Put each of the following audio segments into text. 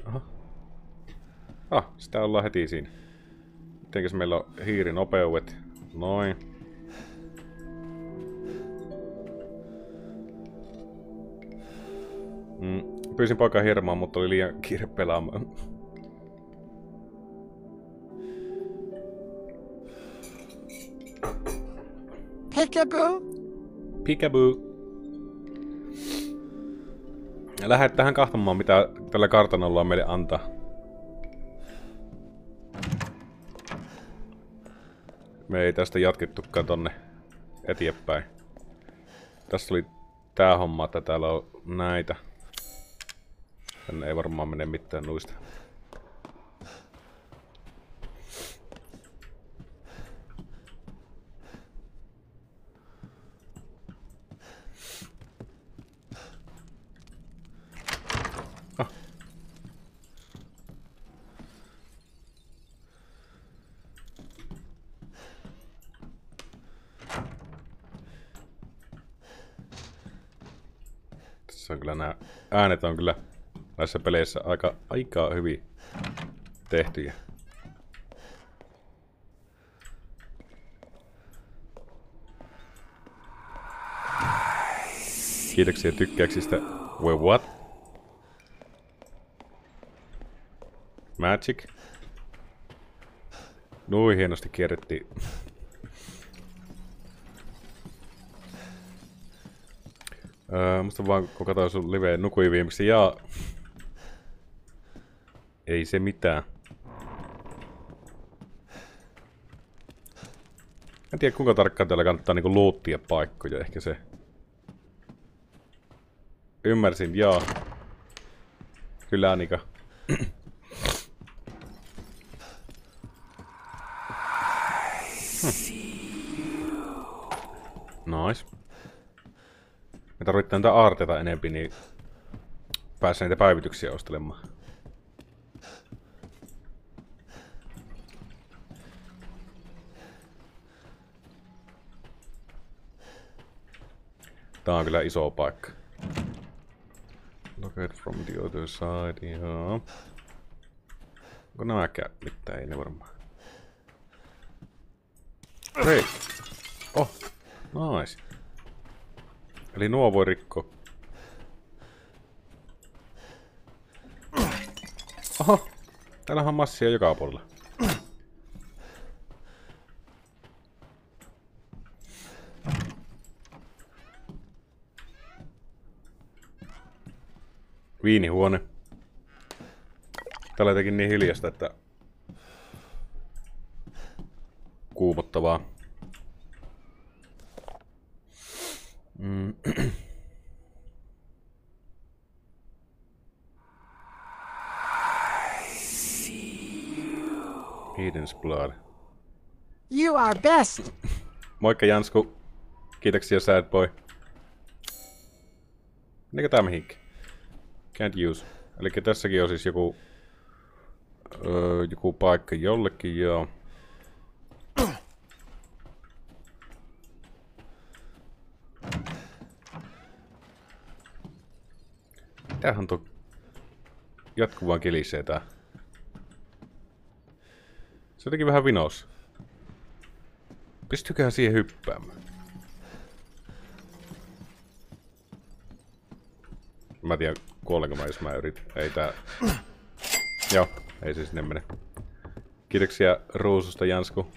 Aha. Sitä ollaan heti siinä. Mitenkäs meillä on hiirinopeudet? Noin. Pyysin poikaa hiermaan, mutta oli liian kiire pelaamaan. Peekaboo. Peekaboo. Lähdet tähän kahtomaan, mitä tällä kartanolla on meille antaa. Me ei tästä jatkettukaan tonne eteenpäin. Tässä oli tää homma, että täällä on näitä. Tänne ei varmaan mene mitään nuista. Tässä on kyllä nämä äänet on kyllä näissä peleissä aika hyvin tehtyjä. Kiitoksia tykkäyksistä. Wait, what? Magic? Nui, hienosti kierrettiin. Musta vaan kun katsoin sun live nukuin viimeksi ja... Ei se mitään. En tiedä kuinka tarkkaan täällä kannattaa niinku loottia paikkoja, ehkä se. Ymmärsin, jaa. Kyllä Anika. Nice. Me tarvittiin näitä aarteita enempi, niin pääsee näitä päivityksiä ostelemaan. Tää on kyllä iso paikka. Locate from the other side, joo. Onko nämäkään mitään? Ei ne varmaan. Hei! Oh! Nice! Eli nuo voi rikkoa. Oho! Täällähän on massia joka puolella. Viinihuone. Täällä jotenkin niin hiljasta, että... kuumottavaa. Eden's Blood. You are best. Moikka Jansku. Kiitoksia Sad Boy. Menikö tää mihinkin? Can't use. Eli tässäkin on siis joku paikka jollekin, joo. Mitähän tuo jatkuvaan kilisee tää? Se jotenkin vähän vinos. Pystyyköhän siihen hyppäämään? Mä tiedän kuolenko mä jos mä yritän. Ei tää... Joo, ei se sinne mene. Kiitoksia ruususta Jansku.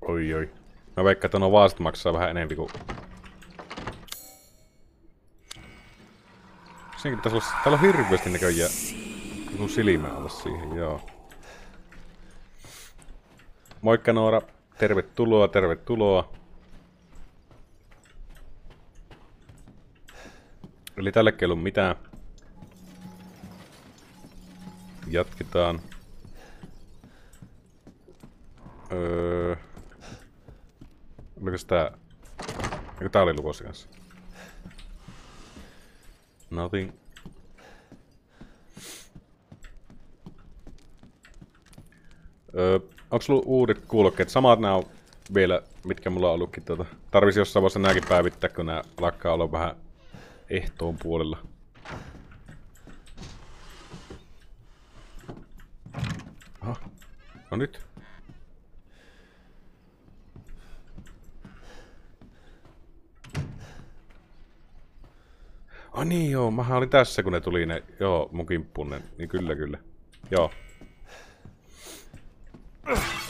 Oi. Mä veikkaan, että nuo vaasit maksaa vähän enemmän kuin... Siinäkin pitäis olla... Täällä on hirveästi näköjään... Joku silmä alla siihen, joo. Moikka Noora. Tervetuloa, tervetuloa. Eli tällekin ei ollut mitään. Jatketaan. Olikos tää... Eikö tää oli lukossa kanssa? Nothing. Onks sulla uudet kuulokkeet? Samat nää on vielä, mitkä mulla on ollutkin Tarvisi jossain vaiheessa nääkin päivittää, kun nää lakkaa olla vähän ehtoon puolella. Aha. No nyt. Niin joo, mähän olin tässä kun ne tuli ne, joo, mun kimppuun ne, niin kyllä. Joo.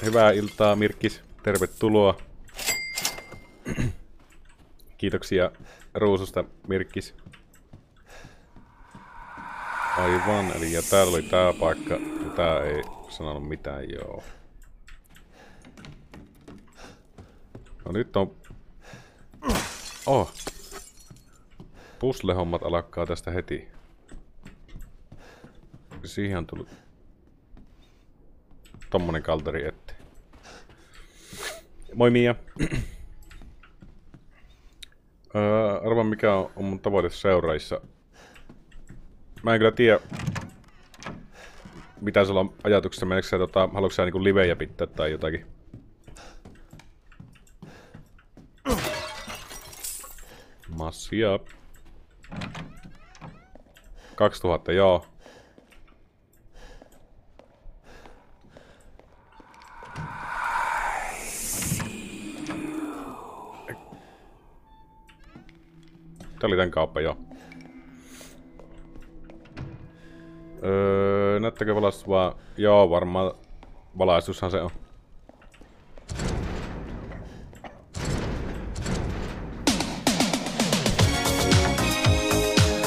Hyvää iltaa, Mirkkis. Tervetuloa. Kiitoksia ruususta, Mirkkis. Aivan, eli ja täällä oli tää paikka, ja tää ei sanonut mitään, joo. No nyt on... Puzzle-hommat alkaa tästä heti. Siihen on tullut tommonen kalteri eteen. Moi Mia. Arvaa mikä on mun tavoite seuraissa. Mä en kyllä tiedä mitä sulla on ajatuksessa. Meneekö sä haluatko sä niinku livejä pitää tai jotakin? Massia. 2000, joo. Tää oli tän kauppa, joo. Näyttäkö valaistua? Joo, varmaan valaistushan se on.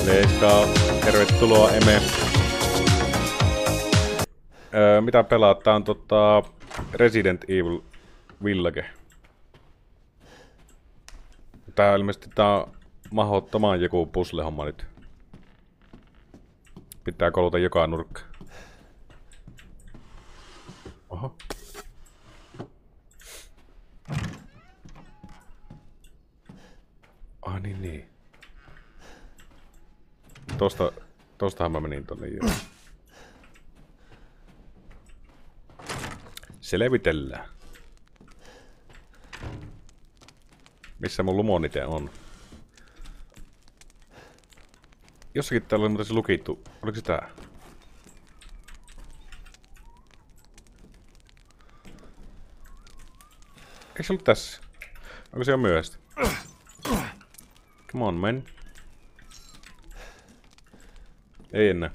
Let's go. Tervetuloa, Eme. Mitä pelaat? Tää on Resident Evil Village. Tää ilmeisesti tää on mahdottoman joku puzzle-homma nyt. Pitää koluta joka nurkka. Oho. Niin. Tostahan mä menin tonne jo. Selvitellään. Missä mun lumonite on? Jossakin täällä oli muuten se lukittu. Oliko se tää? Eikö se ollut tässä? Onko se jo myöhäistä? Come on, man. Ei enää.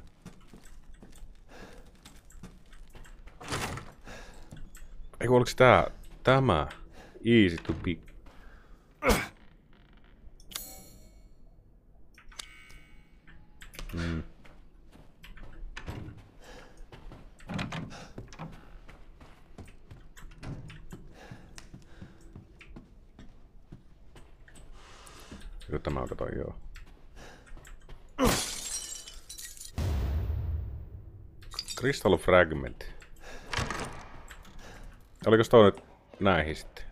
Eiku oliko se tää? Tämä? Easy to pick. Joku tämä on katoin, joo. Crystal Fragment. Olikos toi nyt näihin sitten?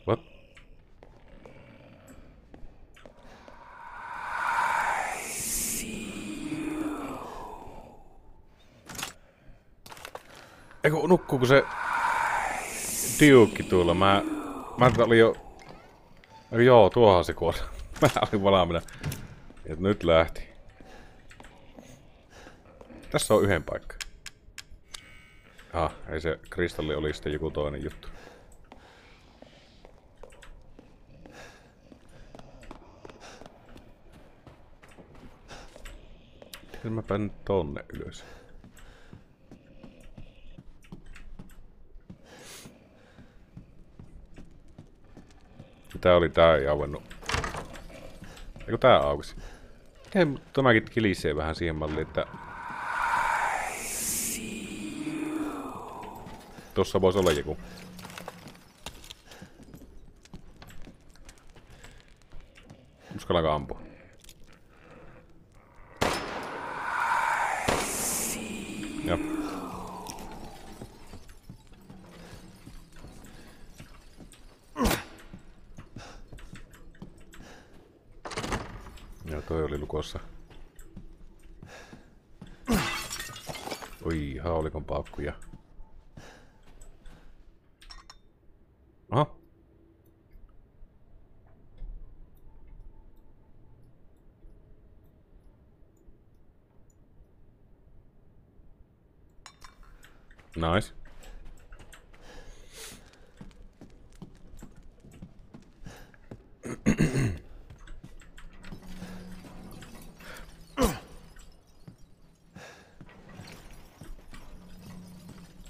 What? Eiku nukkuuko se Duke tuolla? Mä olin jo... Joo, tuohan se kuolla. Mä olin valmiina. Et nyt lähti. Tässä on yhden paikka. Ei se kristalli oli sitten joku toinen juttu. Miten mä pääsen tonne ylös? Tää oli tää ei auennut. Eiku tää aukesi? Miten tämäkin kilisee vähän siihen malliin, että... Tossa voisi olla joku. Uskallanko ampua? Joo. Joo, toi oli lukossa. Oi, haulikon paukkuja. Aha. Nice.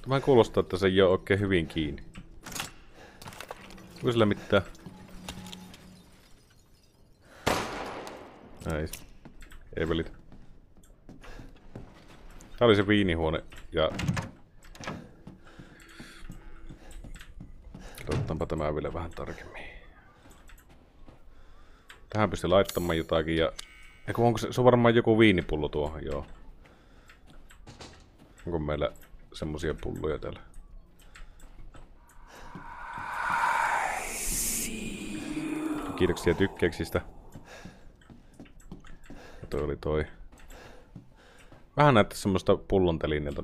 Tämä kuulostaa, että se ei ole oikein hyvin kiinni. Onko sillä mitään? Ei välitä. Tää oli se viinihuone ja... Katsotaanpa tämä vielä vähän tarkemmin. Tähän pystyy laittamaan jotakin ja... Eiku, onko se on varmaan joku viinipullo tuohon, joo. Onko meillä semmosia pulloja täällä? Kiitoksia tykkäyksistä. Ja toi oli toi. Vähän näyttää semmoista pullontelineeltä.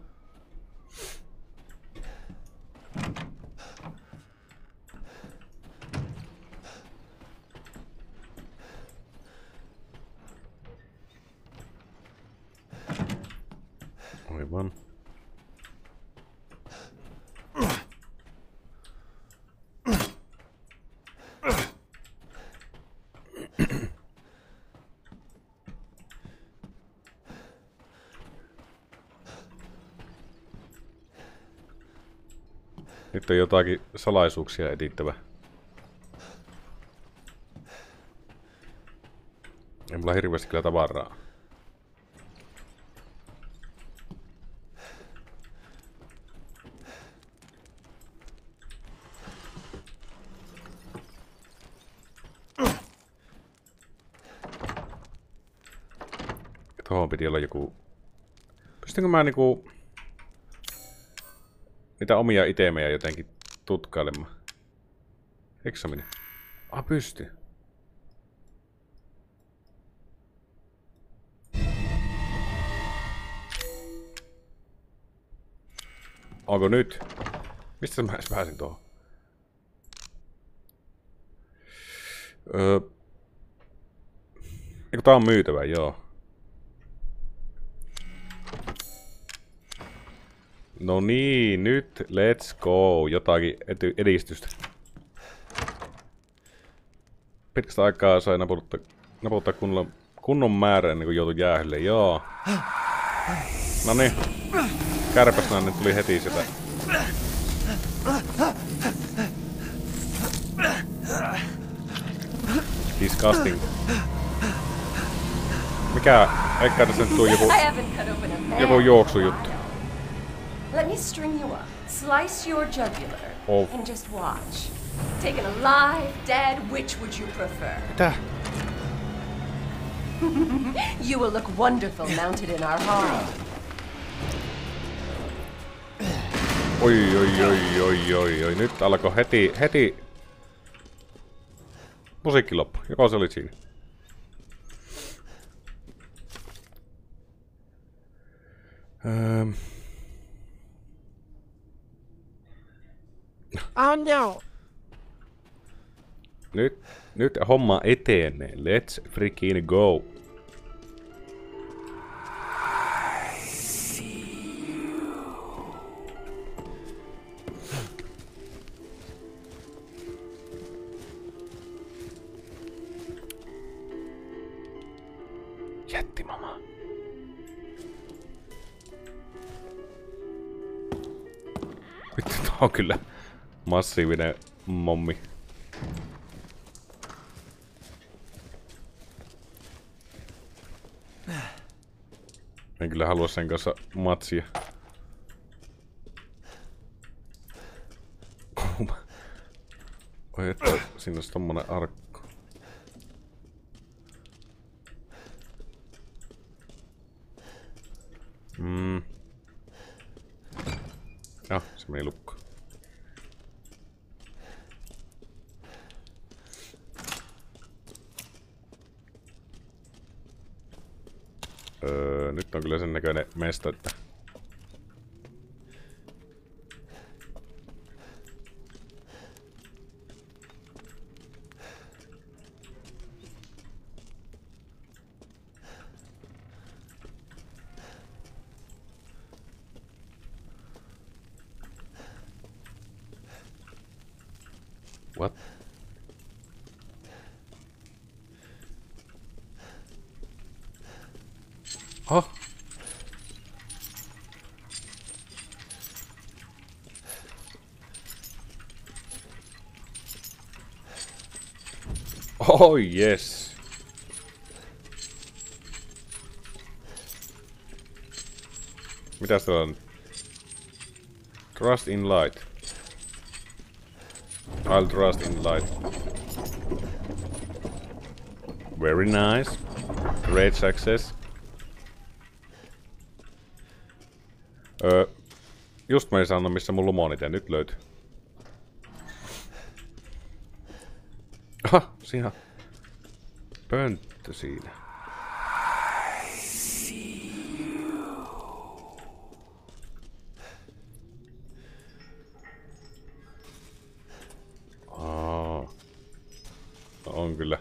Aivan. Nyt on jotakin salaisuuksia etittävä. Ei mulla hirveästi kyllä tavaraa. Tuohon piti olla joku... Pystynkö mä niinku... niitä omia itemejä jotenkin tutkailemaan? Eksaminen. Pysty. Onko nyt? Mistä mä edes pääsin tuohon? Eiku tää on myytävä, joo. No niin, nyt let's go. Jotakin edistystä. Pitkästä aikaa sai naputtaa kunnon määrän ennen kuin joutui jäähylle, joo. Noniin. Kärpäsnainen tuli heti sitä. Disgusting. Mikä? Eikä tässä nyt tuu joku juoksujuttu. Let me string you up, slice your jugular, Oh. and just watch. Taken alive, dead, which would you prefer? Mitä? You will look wonderful mounted in our hall. Oi. Nyt alkoi heti... Musiikki loppu. Joko se oli siinä? Oh no! Nyt homma etenee. Let's freaking go. Jättimama. Vittu, tää on kyllä massiivinen mommi. En kyllä halua sen kanssa matsia. Oi, että siinä olisi tommonen arkku. Se meni lukkoon. Nyt on kyllä sen näköinen mesta, että What? Oh! Oh yes! Mitäs täällä on? Trust in light. I'll trust in light. Very nice. Great success. Just mä en saanut missä mun lumonit ja nyt löytyy. Aha, siinä. Pönttö siinä. On kyllä.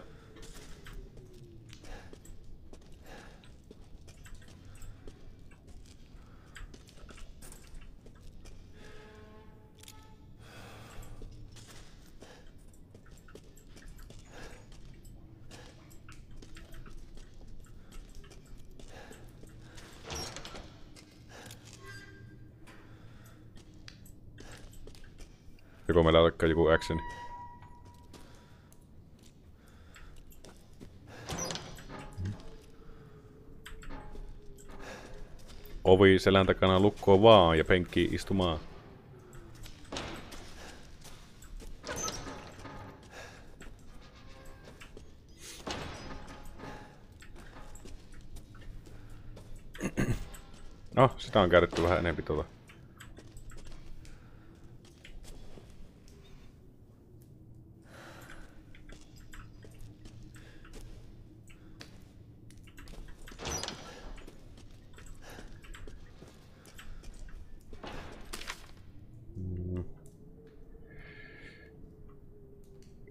Joko meillä alkaa joku actioni? Ovi selän takana lukkoon vaan ja penkki istumaan. No, sitä on käytetty vähän enempi tuota.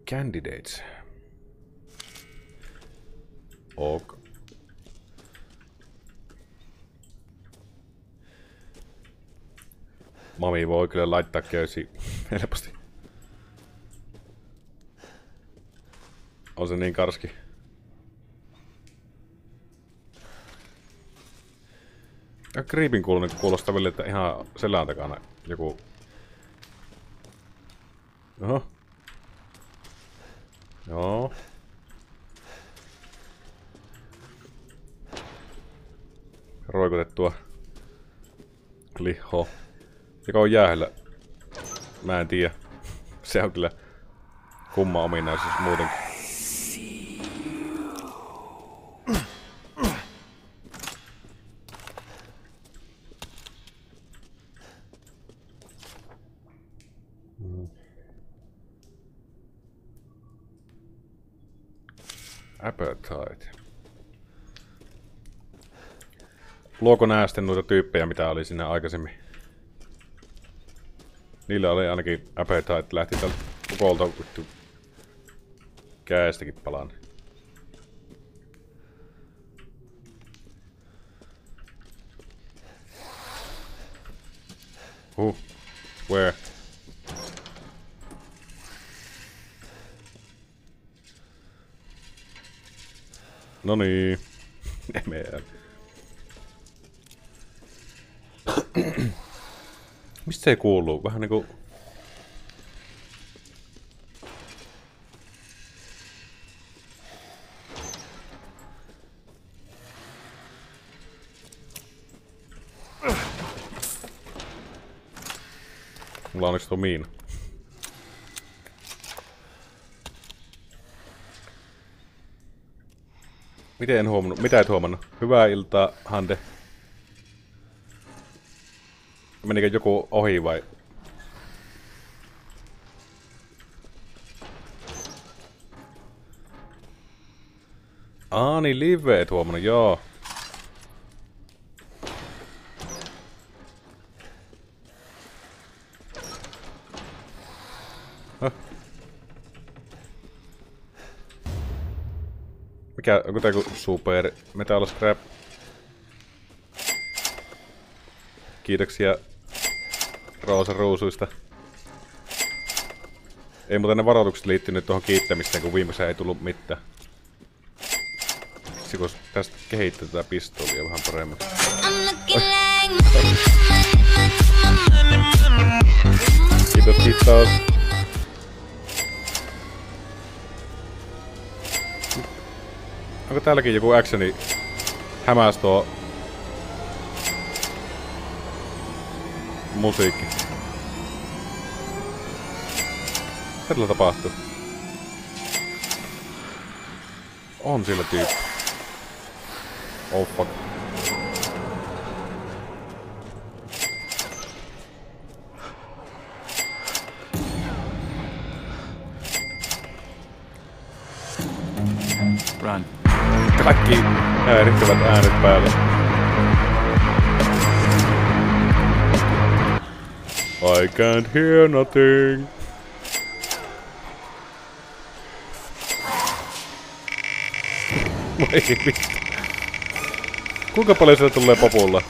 Candidates. Ok. Mami voi kyllä laittaa köysi helposti. On se niin karski. Ja creepin kuulunut kuulostaa vielä, että ihan selän takana joku. Oho. Joo. Roikotettua lihoa. Joka on jäähyllä. Mä en tiedä. Se on kyllä kumma ominaisuus muutenkin. Appetite. Luoko nää sitten noita tyyppejä, mitä oli siinä aikaisemmin? Niillä oli ainakin appetite, lähti tältä kukolta käestäkin palaan. Where? Noniin. Mistä se kuuluu? Vähän niinku... Mulla on onneksi tuo miina. Miten en huomannut? Mitä et huomannut? Hyvää iltaa, Hande. Menikö joku ohi vai? Niin live et huomannut, joo. Mikä, onko tää joku super metal scrap? Kiitoksia Roosa ruusuista. Ei muuten ne varoitukset liittynyt tuohon kiittämiseen, kun viimeiseen ei tullut mitään. Siksi kun tästä kehittää tätä pistoolia vähän paremmin. Kiitos, kiitos. Onko täälläkin joku actioni hämäs tuo musiikki? Mitä tällä tapahtuu? On sillä tyyppi. Oh fuck. Run. Kaikki häirittävät äänet päälle. I can't hear nothing. Voi vittu. Kuinka paljon sille tulee populla?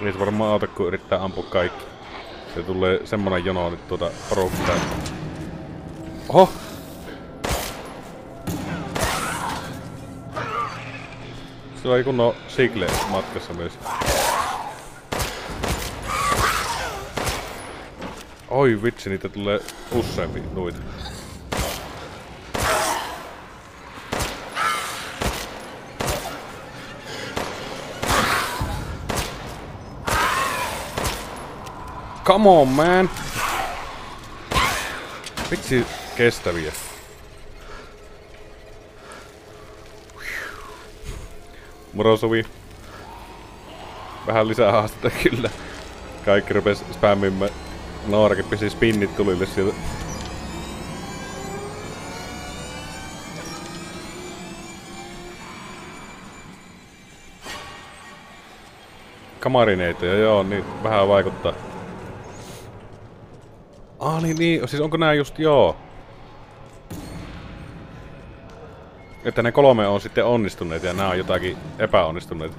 Ei se varmaan auta, kun yrittää ampua kaikki. Se tulee semmonen jono nyt tuota porukkaa. Oho! Sillä oli kunnon sigle matkassa myös. Oi vitsi, niitä tulee useampi noita. Come on, man! Vitsi kestäviä. Moro Suvi. Vähän lisää haastetta kyllä. Kaikki rupes spämmimään. Noораkin pisi spinnit tulille sieltä. Kamarineita, joo, niin vähän vaikuttaa. Niin, siis onko nää just joo? Että ne 3 on sitten onnistuneet ja nää on jotakin epäonnistuneet.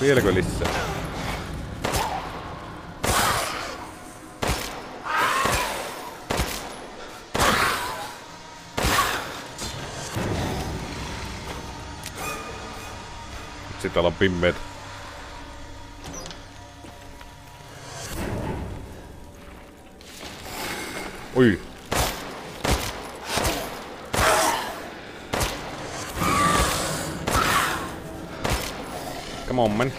Vieläkö lisää? Sitten täällä on pimmeet. Oi. Come on, man.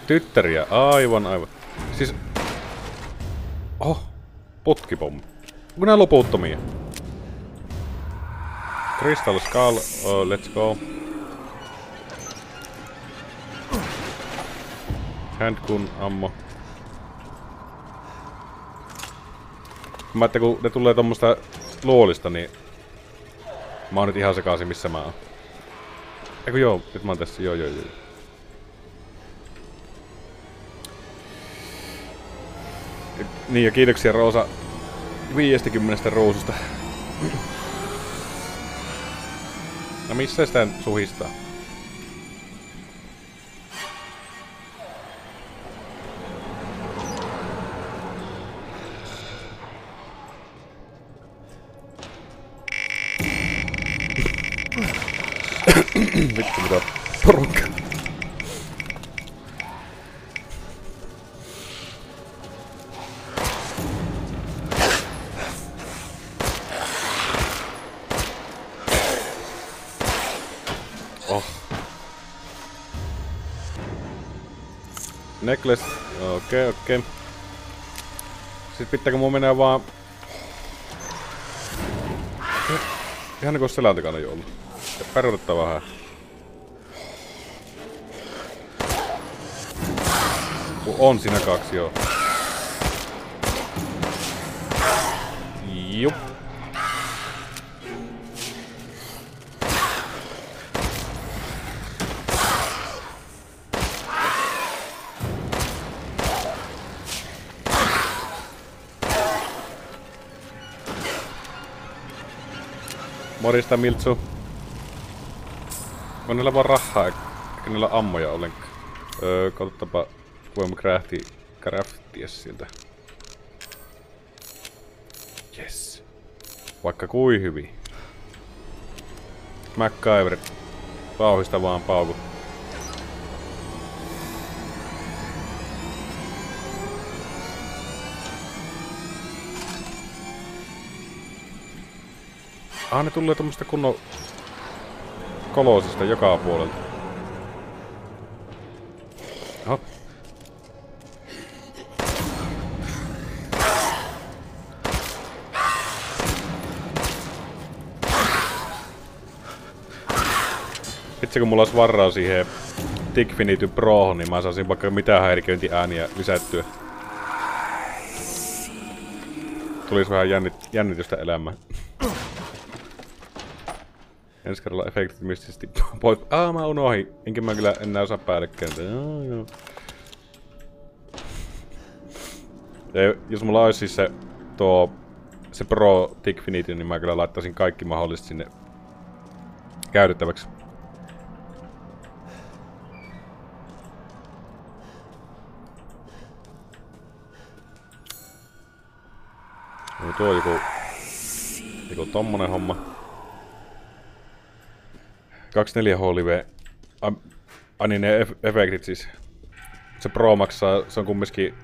Tyttäriä, aivan. Siis... Oh, putkipommi. Onko nää loputtomia? Crystal Skull, let's go. Handgun ammo. Mä että kun ne tulee tommosta luolista, niin... Mä oon nyt ihan sekaisin missä mä oon. Eiku joo, nyt mä oon tässä, joo. Niin ja kiitoksia Roosa 50 ruususta. No missä sitä suhistaa? Vittu mitä porukka. Oh. Necklace. Okei. Sitten pitääkö mun mennä vaan... Ihan niinku selän takana jo ollut. Peruutetta vähän. On siinä 2 joo. Jup. Morista Miltsu. On niillä vaan rahaa, eikä niillä ammoja ollenkaan. Katsotaanpa, voimme craftia siltä. Yes. Vaikka kui hyvin. MacGyver. Pauhista vaan pauku. Ne tulee tommasta kunnon kolosista joka puolelta. Oho. Itse kun mulla olisi varaa siihen Tigfinity Prohon, niin mä saisin vaikka mitään häiriköintiääniä lisättyä. Tulis vähän jännitystä elämään. Ensi kerralla efektit mystisesti pois. Mä unohdin. Enkä mä kyllä enää osaa päällekään. Joo. Ja jos mulla olisi siis se Pro Tigfinity, niin mä kyllä laittaisin kaikki mahdolliset sinne käytettäväksi. No tuo on joku tommonen homma. 24H live. Niin ne efektit siis. Se Pro maksaa, se on kumminkin.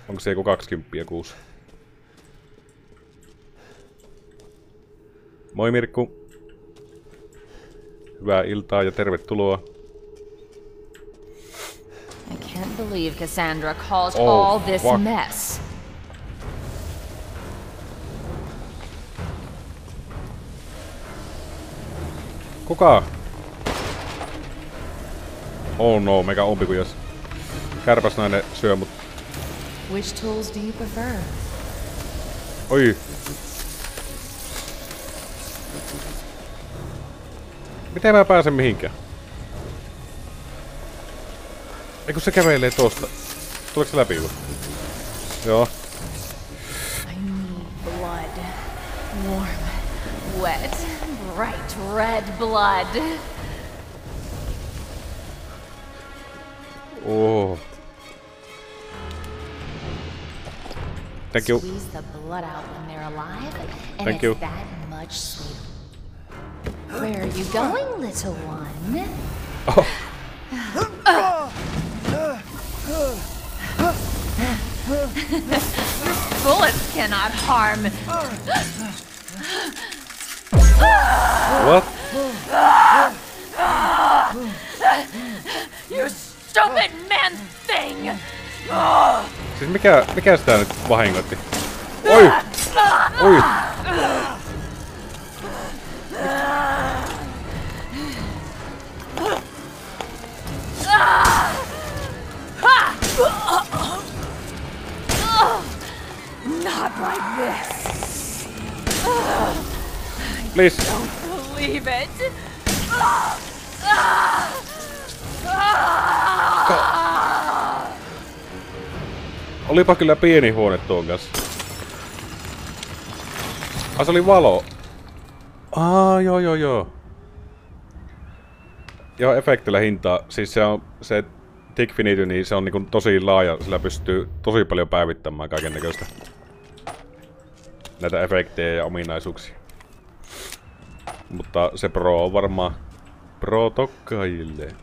Onko se joku 20 kuusi? Moi Mirkku. Hyvää iltaa ja tervetuloa. I can't believe Cassandra caused all this mess. Kuka? Oh no, mega umpikujas. Kärpäsnainen syö mut. Which tools do you prefer? Oi. Miten mä pääsen mihinkään? Eiku se kävelee tosta. Tuleeko se läpi vai? Joo. I need blood. Warm, wet, bright red blood. Oh. Thank you. Squeeze the blood out when they're alive, and Thank you. it's that much sweeter. Where are you going, little one? Oh. Bullets cannot harm. What? You stupid man thing! Siis mikä sitä nyt vahingoitti? Oi! Oi! Not like this. Please. Don't believe it. Olipa kyllä pieni huone tuon kanssa. Se oli valo. Joo. Joo, efektillä hintaa. Siis se on se Tigfinity, niin se on niinku tosi laaja. Sillä pystyy tosi paljon päivittämään kaiken näköistä. Näitä efektejä ja ominaisuuksia. Mutta se Pro on varmaan Pro-tokkaajille.